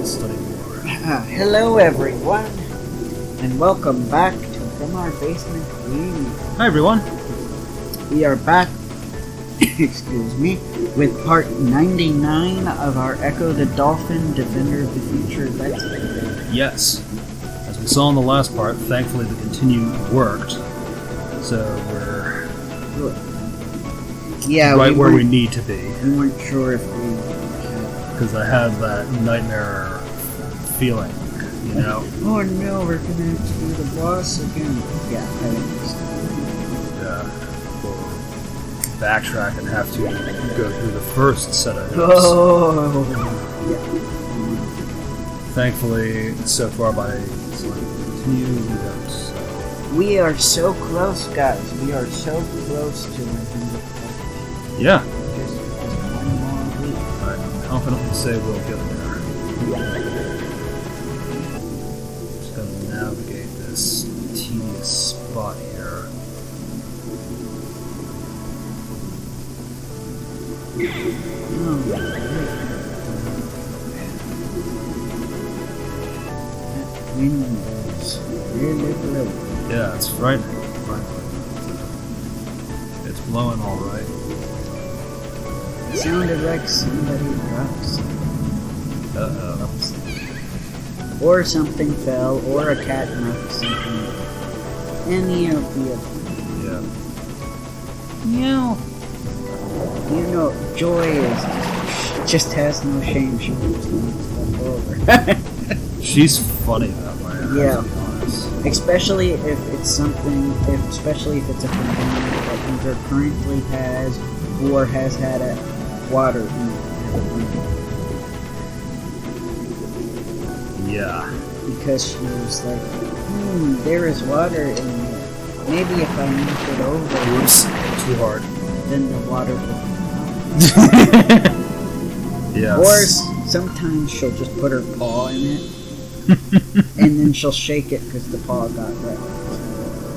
to study more. Hello everyone, and welcome back to From Our Basement Reunion. Hi everyone. We are back, excuse me, with part 99 of our Ecco the Dolphin Defender of the Future Let's Play. Yes. As we saw in the last part, thankfully the continue worked. So we're right where we need to be. We weren't sure if we because I have that nightmare feeling, you know? Oh no, we're gonna have to do the boss again. Yeah, I understand. Yeah. Or backtrack and have to go through the first set of hits. Oh! Yeah. Thankfully, so far by continue, we don't. So. We are so close, guys. We are so close to 100. Yeah. Just one more week. I'm confidently say we'll get there. Just gonna navigate this tedious spot here. Oh, that wind is really blowing. Yeah, it's frightening. It's blowing all right. It sounded like somebody dropped something. Uh-oh. Or something fell, or a cat knocked something. Any of the above. Yeah. Meow. You know, Joy just has no shame. She keeps doing stuff over. She's funny that way. Yeah. To be honest. Especially if it's something, especially if it's a container that either currently has or has had a water in it. Yeah. Because she was like, there is water in there. Maybe if I knock it over, Oops, too hard. then the water will come Yes. Or sometimes she'll just put her paw in it, and then she'll shake it because the paw got wet.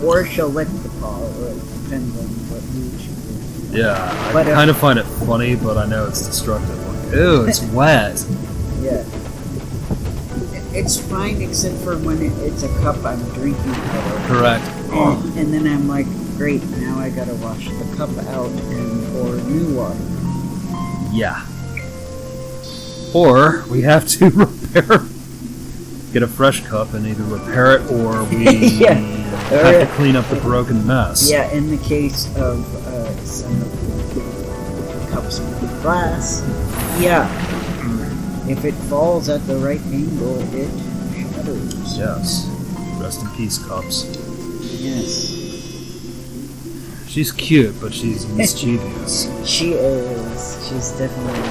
Or she'll lick the paw, or it depends on what mood she's in. Yeah, I kind of find it funny, but I know it's destructive. Like, ew, it's wet. Yeah. It's fine except for when it's a cup I'm drinking out of. Correct. And then I'm like, great, now I gotta wash the cup out and pour new water. Yeah. Or we have to get a fresh cup and either repair it or we have to clean up the broken mess. Yeah, in the case of some of the cups with glass, yeah. If it falls at the right angle, it shatters. Yes. Rest in peace, cups. Yes. She's cute, but she's mischievous. She is. She's definitely,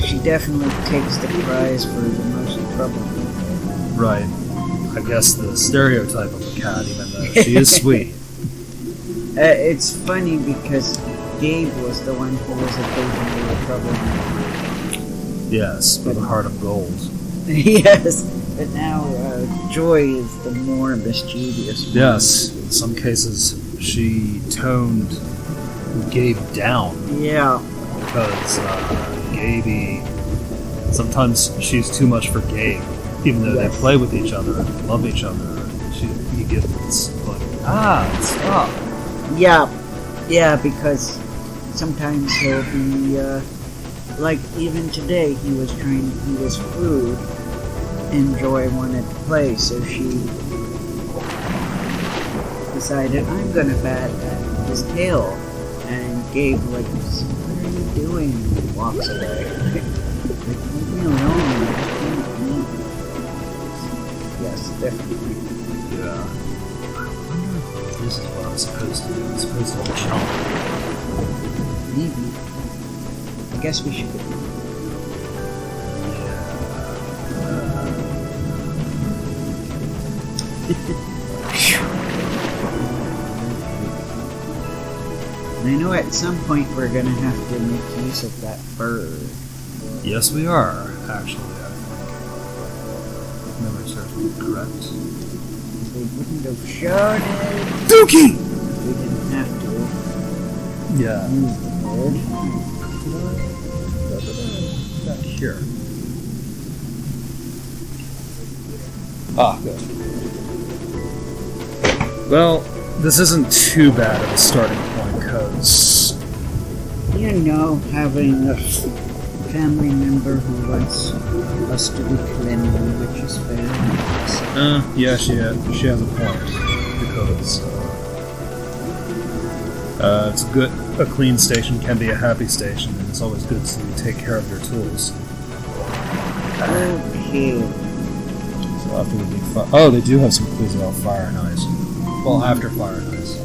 she definitely takes the prize for the most trouble. Right. I guess the stereotype of a cat, even though she is sweet. It's funny because Gabe was the one who was occasionally a troublemaker. Yes, with a heart of gold. Yes, but now Joy is the more mischievous one. Yes, in some cases she toned Gabe down. Yeah. Because Gabe, sometimes she's too much for Gabe. Even though they play with each other and love each other, you get this like, stop. Yeah, because sometimes he'll be, like even today he was food, and Joy wanted to play, so she decided, I'm gonna bat at his tail, and Gabe like, what are you doing? And he walks away. Like, leave me alone, I just want to eat. Yes, definitely. Yeah. I wonder if this is what I'm supposed to do. I'm supposed to jump. Maybe. I guess we should. I know at some point we're gonna have to make use of that bird. Yes, we are, actually, I think. If memory serves me correct. They wouldn't have shown it Dookie! if we didn't have to Yeah. use the bird. here. Ah, good. Well, this isn't too bad of a starting point, because... You know, having a family member who wants us to be cleanly, which is fair. Yeah, she has a point, because it's good. A clean station can be a happy station, and it's always good to take care of your tools. Okay. So after the big fire, oh, they do have some clues about fire and ice. Well, after fire and ice.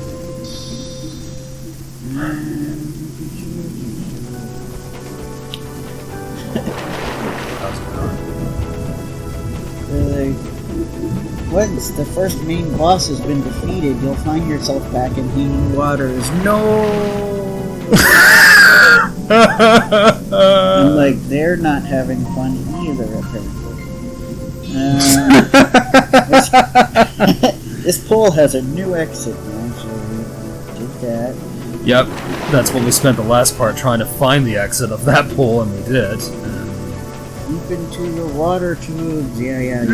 How's it going? Once the first main boss has been defeated, you'll find yourself back in hanging waters. No! And like, they're not having fun either, apparently. This pool has a new exit now, so we did that. Yep, that's what we spent the last part trying to find the exit of that pool, and we did. Deep into the water tubes, yeah.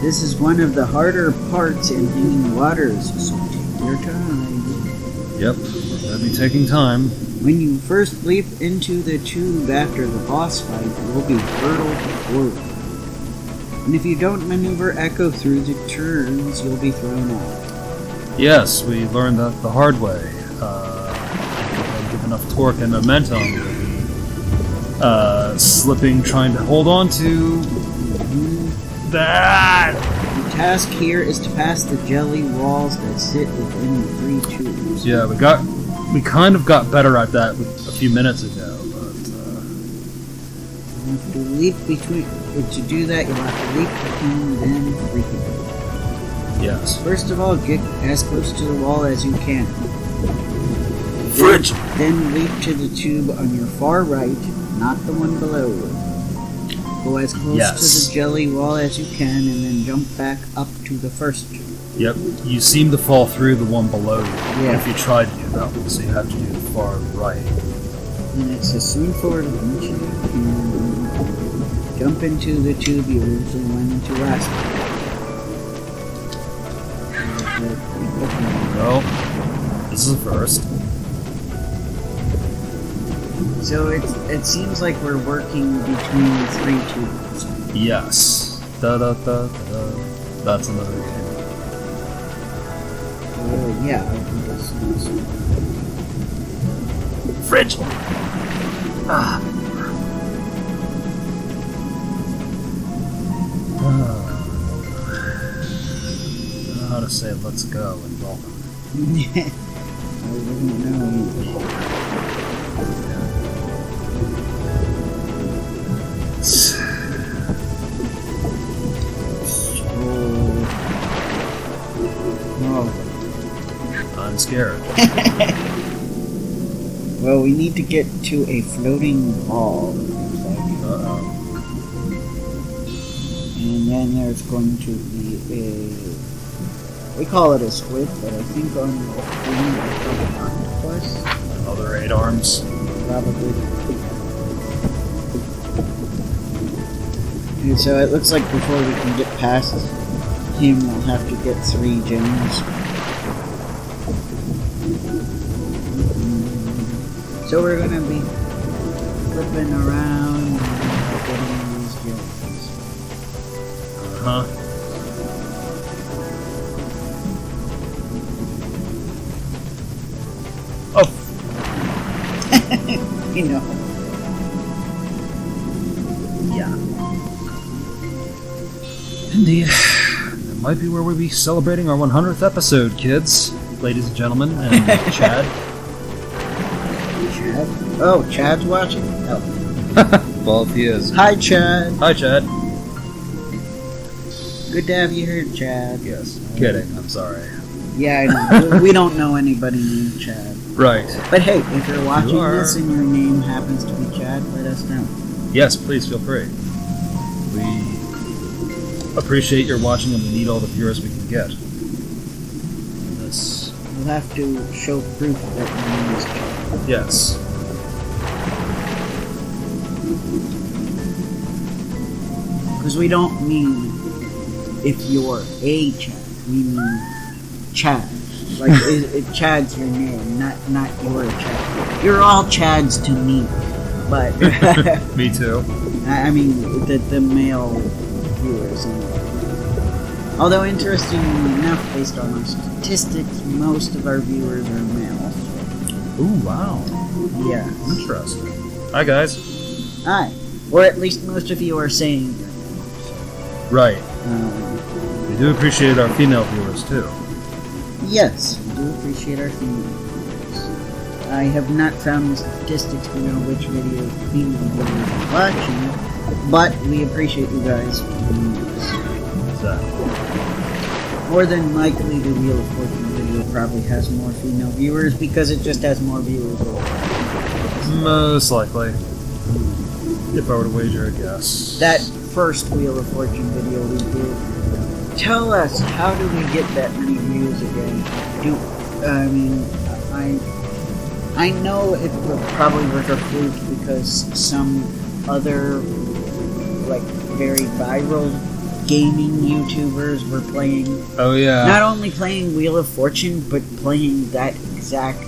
This is one of the harder parts in hanging waters, so take your time. Yep, we're gonna be taking time. When you first leap into the tube after the boss fight, you'll be hurtled forward. And if you don't maneuver Echo through the turns, you'll be thrown off. Yes, we learned that the hard way. If you don't give enough torque and momentum, you'll be slipping, trying to hold on to that. The task here is to pass the jelly walls that sit within the 3 tubes. Yeah, we kind of got better at that a few minutes ago, but you have to leap between. To do that, you'll have to leap between them frequently. yes. First of all, get as close to the wall as you can. Fridge. Then leap to the tube on your far right, not the one below. Go as close to the jelly wall as you can, and then jump back up to the first tube. Yep, you seem to fall through the one below you. Yeah. If you try to do that one, so you have to do the far right. And it's a swing forward once you can. Jump into the tube you usually went into last time. Well, this is the first. So it seems like we're working between 3 tubes. Yes. Da-da-da-da. That's another game. Yeah, I think that's Fridge! Ah. I don't know how to say let's go and welcome. I wouldn't know either. I'm scared. Well, we need to get to a floating ball. Uh-oh. And then there's going to be we call it a squid, but I think on the thing it's like an octopus. Another 8 arms. Probably. And so it looks like before we can get past him, we'll have to get 3 gems. So we're gonna be flipping around and getting these gems. Huh? Oh! You know. Yeah. Indeed. That might be where we'll be celebrating our 100th episode, kids, ladies and gentlemen, and Chad. Chad? Oh, Chad's watching? Oh. Well, if he is. Hi, Chad. Hi, Chad. Good to have you here, Chad. Yes. Kidding. I'm sorry. Yeah, I know. We don't know anybody named Chad. Right. But hey, if you're watching this and your name happens to be Chad, let us know. Yes, please feel free. We appreciate your watching, and we need all the viewers we can get. This. We'll have to show proof that your name is Chad. Yes. Because we don't mean if you're a Chad. We mean Chad. Like, Chad's your name, not your Chad. You're all Chads to me. But... Me too. I mean, the male viewers. Although, interestingly enough, based on our statistics, most of our viewers are males. Ooh, wow. Yeah. Interesting. Hi, guys. Hi. Or at least most of you are saying that. Right. We do appreciate our female viewers, too. Yes, we do appreciate our female viewers. I have not found the statistics to know which video female viewers are watching, but we appreciate you guys doing this. Exactly. More than likely, the Wheel of Fortune video probably has more female viewers because it just has more viewers. Most likely. If I were to wager a guess. That first Wheel of Fortune video we did. Tell us, how do we get that many views again? I know it probably was a fluke because some other, like, very viral gaming YouTubers were playing. Oh, yeah. Not only playing Wheel of Fortune, but playing that exact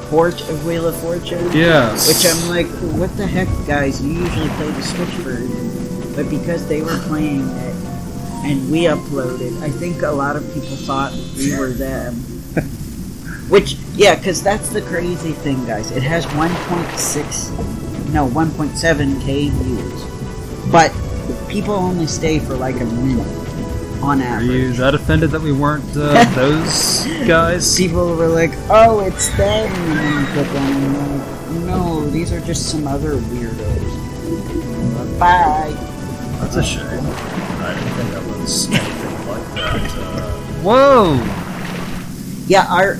port of Wheel of Fortune. Yes. Which I'm like, what the heck, guys? You usually play the Switch version. But because they were playing it, and we uploaded, I think a lot of people thought we were them. Which, yeah, because that's the crazy thing, guys. It has 1.7k views. But people only stay for like a minute, on average. Are you that offended that we weren't those guys? People were like, oh, it's them, and then you click on them, and like, no, these are just some other weirdos. Bye. That's a shame. I didn't think that was anything like that. Whoa! Yeah, our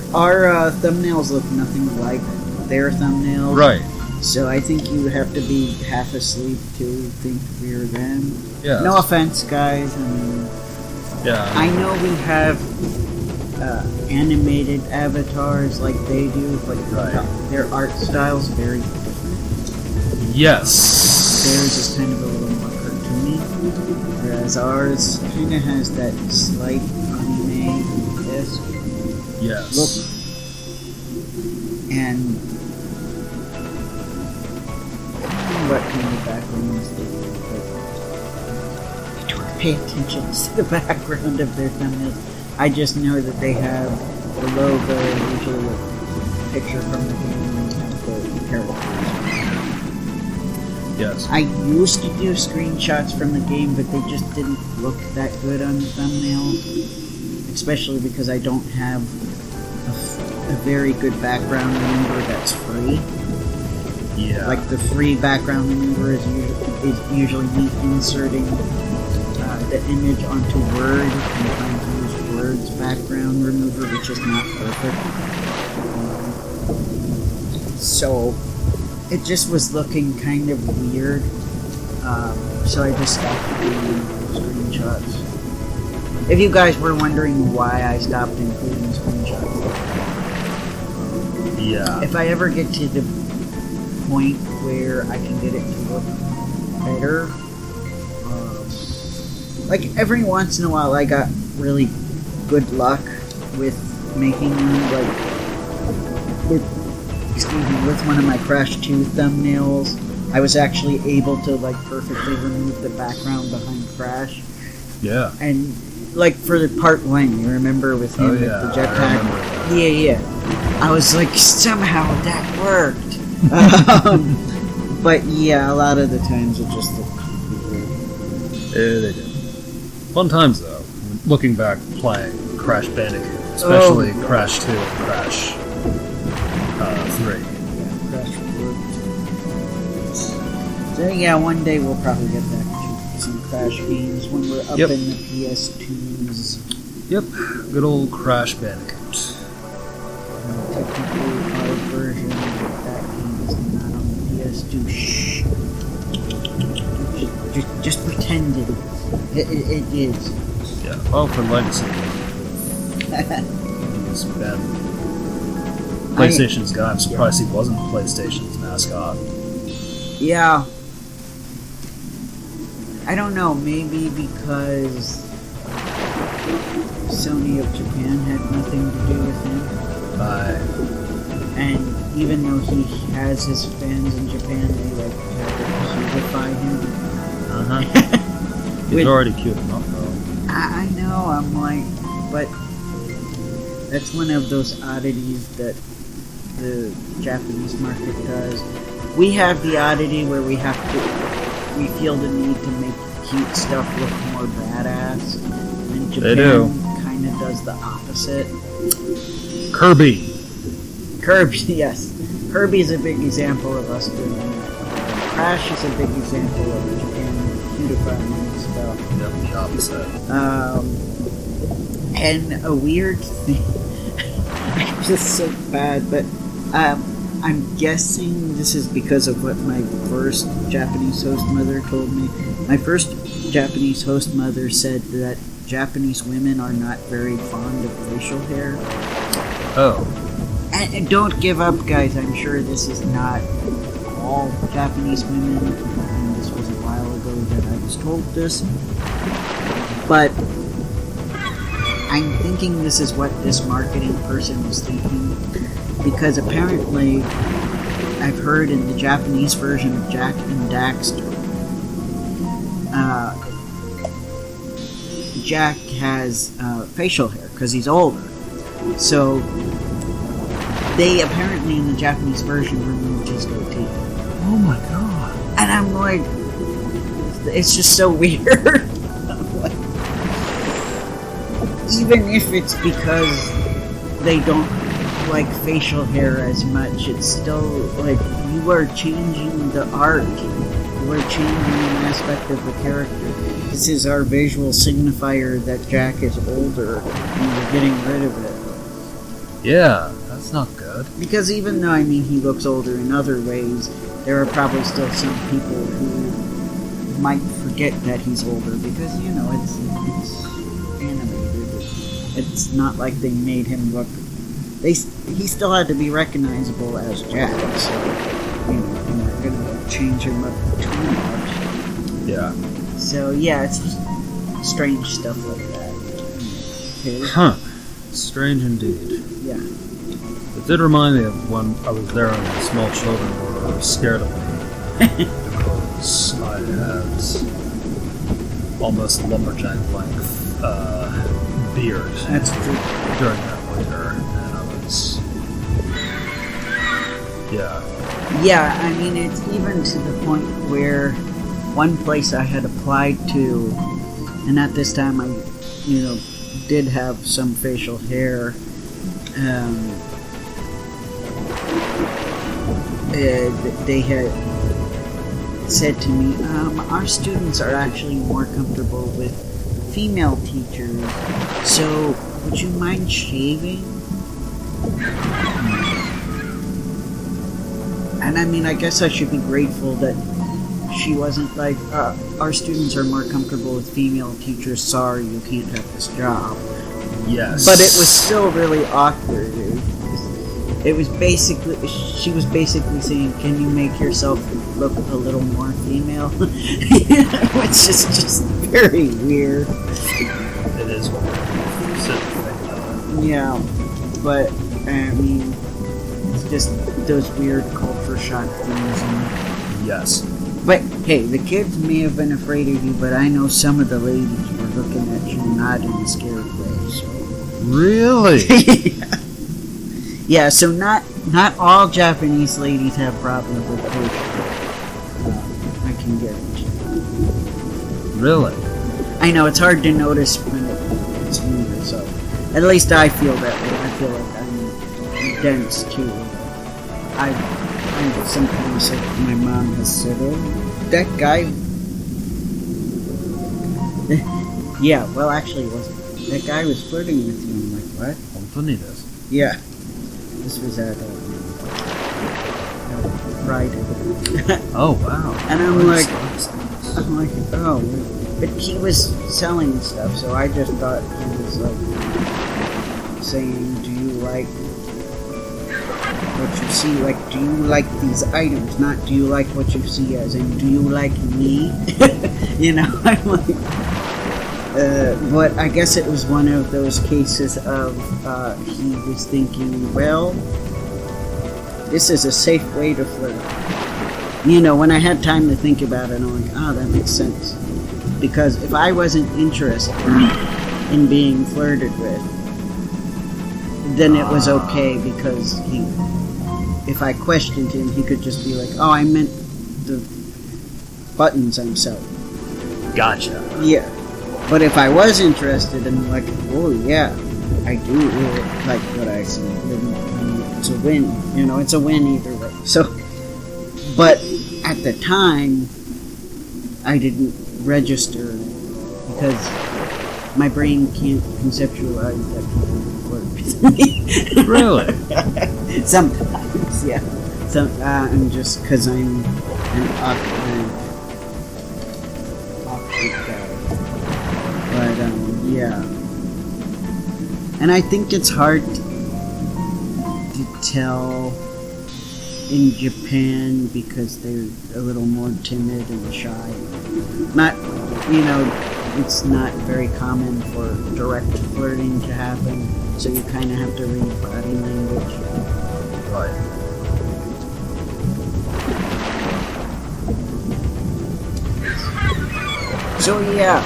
thumbnails look nothing like their thumbnails. Right. So I think you have to be half asleep to think we're them. Yeah. No offense, guys. I mean, yeah. I know we have animated avatars like they do, but their art style's very different. Yes. Theirs is kind of a little more cartoony, whereas ours kind of has that slight anime-esque look. And what kind of backgrounds they do, but I don't pay attention to the background of their thumbnails. I just know that they have the logo, usually a picture from the game, and have the characters. Yes. I used to do screenshots from the game, but they just didn't look that good on the thumbnail. Especially because I don't have a very good background remover that's free. Yeah. Like the free background remover is usually me inserting the image onto Word and trying to use Word's background remover, which is not perfect. So it just was looking kind of weird. So I just stopped doing screenshots. If you guys were wondering why I stopped including screenshots, yeah. if I ever get to the point where I can get it to look better, like every once in a while I got really good luck with making like with one of my Crash 2 thumbnails. I was actually able to like perfectly remove the background behind Crash. Yeah. And like for the part 1, you remember with him with the jetpack? Yeah. I was like, somehow that worked. But yeah, a lot of the times it just looked weird. They did. Fun times though. Looking back, playing Crash Bandicoot, especially Crash 2 and Crash 3. Yeah, Crash 4. So yeah, one day we'll probably get back to some Crash games when we're up in the PS2s. Yep, good old Crash Bandicoot. Technically, our version of that game is not on the PS2. Shh. Just pretend it is. It is. Yeah, well, for Legacy. It's bad. PlayStation's guy. I'm surprised he wasn't PlayStation's mascot. Yeah. I don't know, maybe because Sony of Japan had nothing to do with him. And even though he has his fans in Japan, they like had to cutify him. He's already cute enough, though. I know, I'm like, but that's one of those oddities that the Japanese market does. We have the oddity where we feel the need to make cute stuff look more badass. And Japan kind of does the opposite. Kirby, yes. Kirby's a big example of us doing that. Crash is a big example of Japan cutifying stuff. Yep, the opposite. And a weird thing. I'm just so bad, but I'm guessing this is because of what my first Japanese host mother told me. My first Japanese host mother said that Japanese women are not very fond of facial hair. Oh. And don't give up, guys. I'm sure this is not all Japanese women. And this was a while ago that I was told this. But I'm thinking this is what this marketing person was thinking. Because apparently, I've heard in the Japanese version of Jak and Daxter, Jak has facial hair because he's older. So, they apparently in the Japanese version removed his goatee. Oh my god. And I'm like, it's just so weird. Even if it's because they don't like facial hair as much, it's still like you are changing the art. You are changing an aspect of the character. This is our visual signifier that Jak is older and we're getting rid of it. Yeah, that's not good. Because even though, I mean, he looks older in other ways, there are probably still some people who might forget that he's older because, you know, it's animated. It's not like they made him look... He still had to be recognizable as Jak, so, you know, they're not going to change him up too much. Yeah. So, yeah, it's just strange stuff like that. Okay. Huh. Strange indeed. Yeah. It did remind me of when I was there and the small children were scared of me. Because I had almost lumberjack length beard. That's true. During that winter. And I was... Yeah. Yeah, I mean, it's even to the point where one place I had applied to, and at this time I, you know, did have some facial hair, they had said to me, our students are actually more comfortable with female teachers, so would you mind shaving? And I mean, I guess I should be grateful that she wasn't like, our students are more comfortable with female teachers, sorry, you can't have this job. Yes. But it was still really awkward. It was basically, she was basically saying, can you make yourself look a little more female? Which is just very weird. It is weird. Yeah, but, I mean, it's just those weird culture shock things. And, yes. but, hey, the kids may have been afraid of you, but I know some of the ladies were looking at you not in a scared way, so. Really? Yeah, so not all Japanese ladies have problems with facial hair. I can guarantee. Really? I know, it's hard to notice when it's me myself. At least I feel that way. I feel like I'm dense, too. I sometimes, like, my mom has said, oh, that guy... yeah, well, actually, it wasn't. That guy was flirting with you. I'm like, what? Yeah. This was at Pride. Oh, wow. And I'm like, oh, but he was selling stuff, so I just thought he was like saying, do you like what you see? Like, do you like these items? Not do you like what you see, as in, do you like me? You know, I'm like, but I guess it was one of those cases of he was thinking, well, this is a safe way to flirt. You know, when I had time to think about it, I'm like, oh, that makes sense. Because if I wasn't interested in being flirted with, then it was okay, because if I questioned him, he could just be like, oh, I meant the buttons I'm selling. Gotcha. Yeah. But if I was interested and like, oh yeah, I do really like what I see, then it's a win. You know, it's a win either way. So, but at the time, I didn't register because my brain can't conceptualize that people flirt with me. Really? Sometimes, yeah. And just because I'm an awkward guy. But, yeah. And I think it's hard to tell in Japan because they're a little more timid and shy. Not, you know, it's not very common for direct flirting to happen, so you kind of have to read body language. Right. So yeah,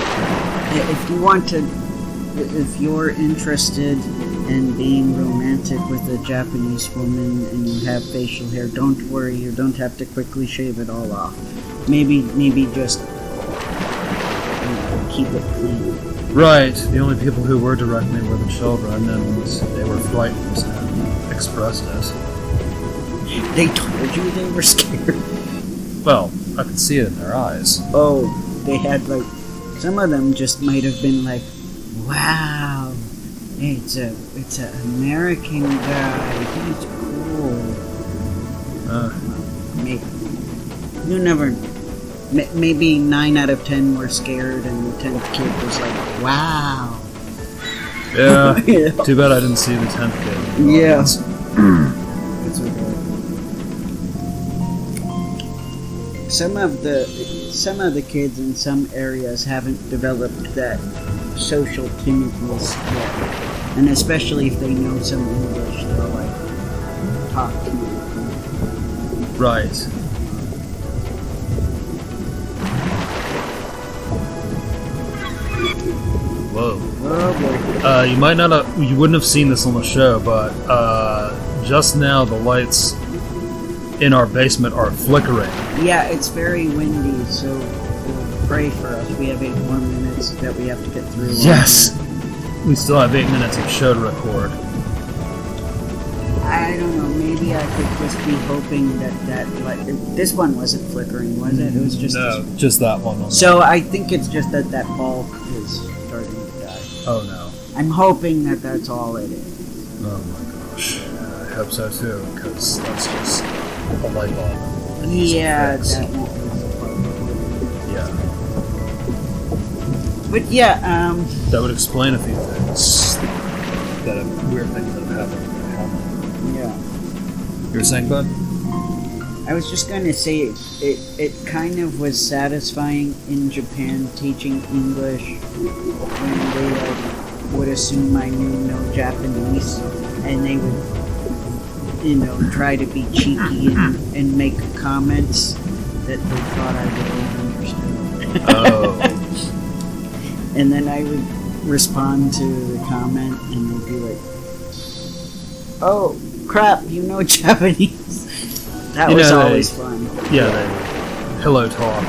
if you're interested in being romantic with a Japanese woman and you have facial hair, don't worry, you don't have to quickly shave it all off. Maybe just keep it clean. Right. The only people who were directing me were the children, and they were frightened and expressed it. They told you they were scared? Well, I could see it in their eyes. Oh, they had like, some of them just might have been like, wow, it's an American guy, he's cool. Maybe. You never, maybe 9 out of 10 were scared and the 10th kid was like, wow. Yeah, Yeah. Too bad I didn't see the 10th kid. Yeah. That's okay. Some of the kids in some areas haven't developed that social timidness yet, and especially if they know some English, they'll like talk to you. Right. Whoa. Oh boy. You wouldn't have seen this on the show, but just now the lights in our basement are flickering. Yeah, it's very windy, so pray for us. We have 8 more minutes that we have to get through. Yes! We still have 8 minutes of show to record. I don't know, maybe I could just be hoping that light... This one wasn't flickering, was it? It was just... No, just that one. So I think it's just that bulb is starting to die. Oh no. I'm hoping that that's all it is. Oh my gosh. I hope so too, because that's just a light bulb. Yeah, that won't be the problem. Yeah. But yeah, That would explain a few things. Weird things that have happened. yeah. You were saying, bud? I was just going to say it kind of was satisfying in Japan teaching English when they would assume I knew no Japanese and they would, try to be cheeky and make comments that they thought I would have understood. Oh. And then I would respond to the comment and they'd be like, oh crap, you know Japanese. That was always fun. Yeah, they pillow talk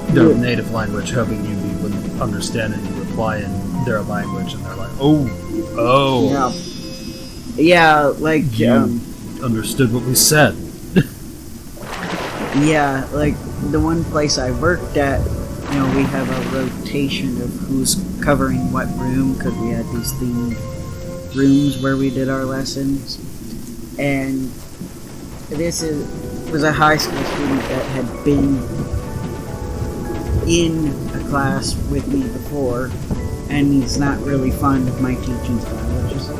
in their native language, hoping you wouldn't understand, and you reply in their language, and they're like, oh. Yeah, like, You understood what we said. yeah, like, the one place I worked at, we have a rotation of who's covering what room, because we had these themed rooms where we did our lessons, and this was a high school student that had been in a class with me before, and he's not really fond of my teaching style, which is, I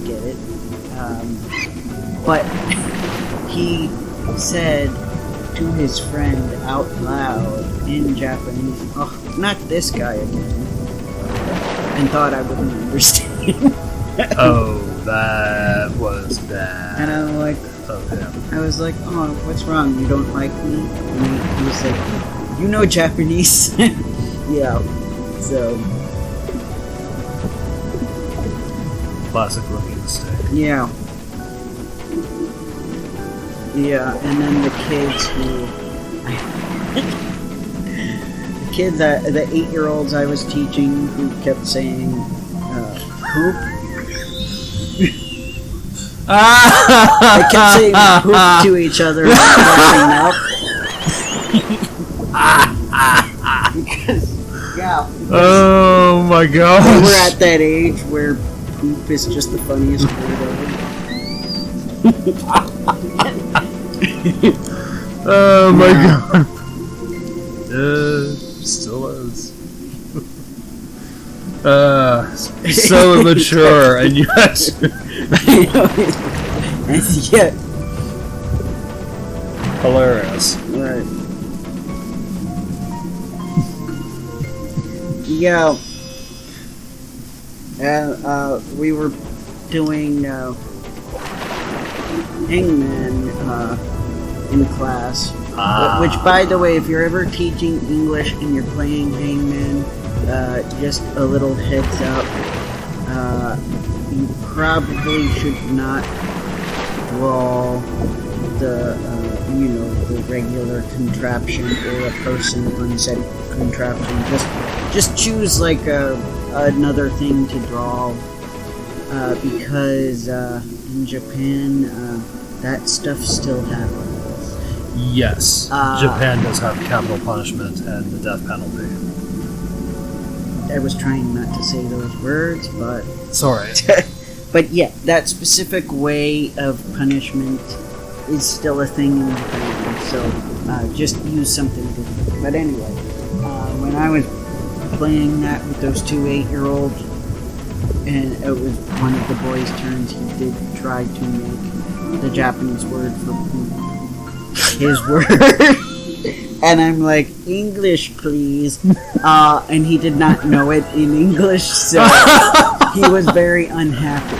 get it. But he said to his friend out loud in Japanese, "Oh, not this guy again," and thought I wouldn't understand. Oh, that was bad. And I'm like, Of him. I was like, "Oh, what's wrong? You don't like me?" And he was like, "You know Japanese?" Yeah. So, Classic rookie mistake. yeah. Yeah, and then the kids who... the 8-year-olds I was teaching who kept saying, poop. They kept saying poop to each other and laughing up. Because, yeah. Oh my gosh. We're at that age where poop is just the funniest word ever. Oh my god. Still is. So immature, and yet. And yet. Hilarious. Right. Yeah. We were doing Hangman in class. Which, by the way, if you're ever teaching English and you're playing Hangman, just a little heads up. You probably should not draw the the regular contraption or a person on said contraption. Just choose like another thing to draw, because in Japan that stuff still happens. Yes, Japan does have capital punishment and the death penalty. I was trying not to say those words, but Sorry. but yeah, that specific way of punishment is still a thing in Japan, so just use something different. But anyway, when I was playing that with those two 8-year-olds, and it was one of the boys' turns, he did try to make the Japanese word for poop his word. And I'm like, "English, please." And he did not know it in English, so he was very unhappy.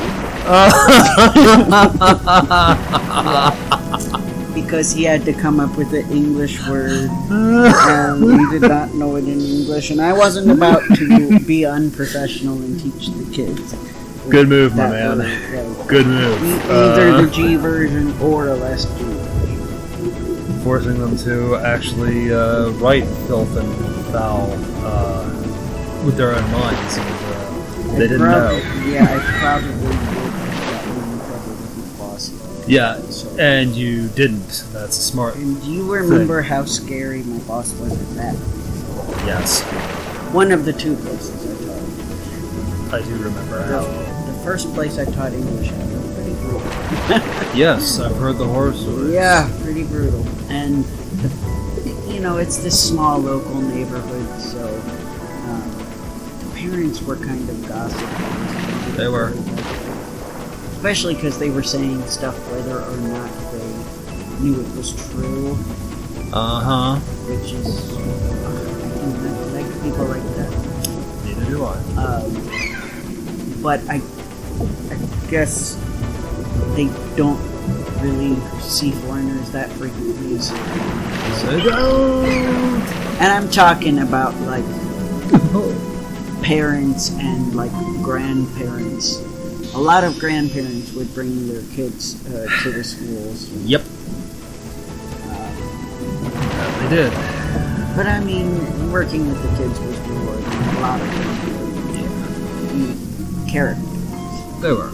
Because he had to come up with an English word, and he did not know it in English, and I wasn't about to be unprofessional and teach the kids. Good move, my that man. word, right. Good move. Either the G version or a less G version. Forcing them to actually write filth and foul with their own minds, and they didn't know. Yeah, I probably would have gotten in trouble with my boss. Yeah, So. and you didn't. That's a smart. And do you remember how scary my boss was at that? Yes, One of the two places I taught. I do remember how. The first place I taught English at was pretty brutal. Yes, I've heard the horror stories. Yeah, pretty brutal. And, it's this small local neighborhood, so the parents were kind of gossiping. They were. Especially because they were saying stuff whether or not they knew it was true. Uh-huh. Which is... I don't like people like that. Neither do I. But I guess they don't really see foreigners that frequently. So They don't! and I'm talking about like parents and like grandparents. A lot of grandparents would bring their kids to the schools. Yep. They did. But I mean, working with the kids was rewarding. A lot of characters. They were.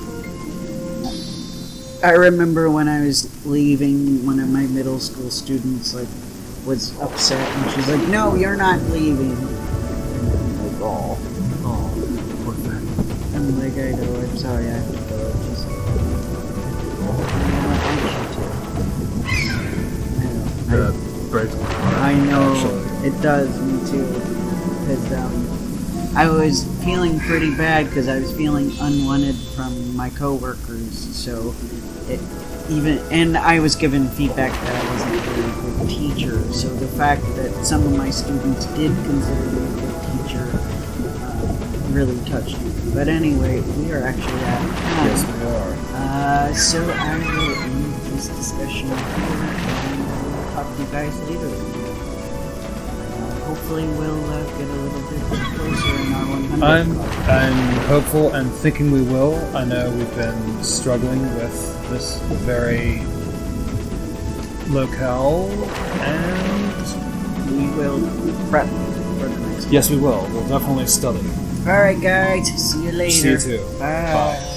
I remember when I was leaving, one of my middle school students was upset, and she's like, "No, you're not leaving." And I'm like, "Oh." Oh, poor thing. I'm like, "I know, I'm sorry, I have to go." And she's like, "I know, That breaks my heart. I know, Actually. it does, me too." Because I was feeling pretty bad because I was feeling unwanted from my coworkers, so and I was given feedback that I wasn't a very good teacher, so the fact that some of my students did consider me a good teacher really touched me. But anyway, we are actually at time. Yes, we are. So I will end this discussion here, and we'll talk to you guys later. Hopefully we'll get a little bit closer in our 100. I'm hopeful and thinking we will. I know we've been struggling with this very locale, and we will prep for the next one. Yes, we will. We'll definitely study. Alright guys, see you later. See you too. Bye. Bye.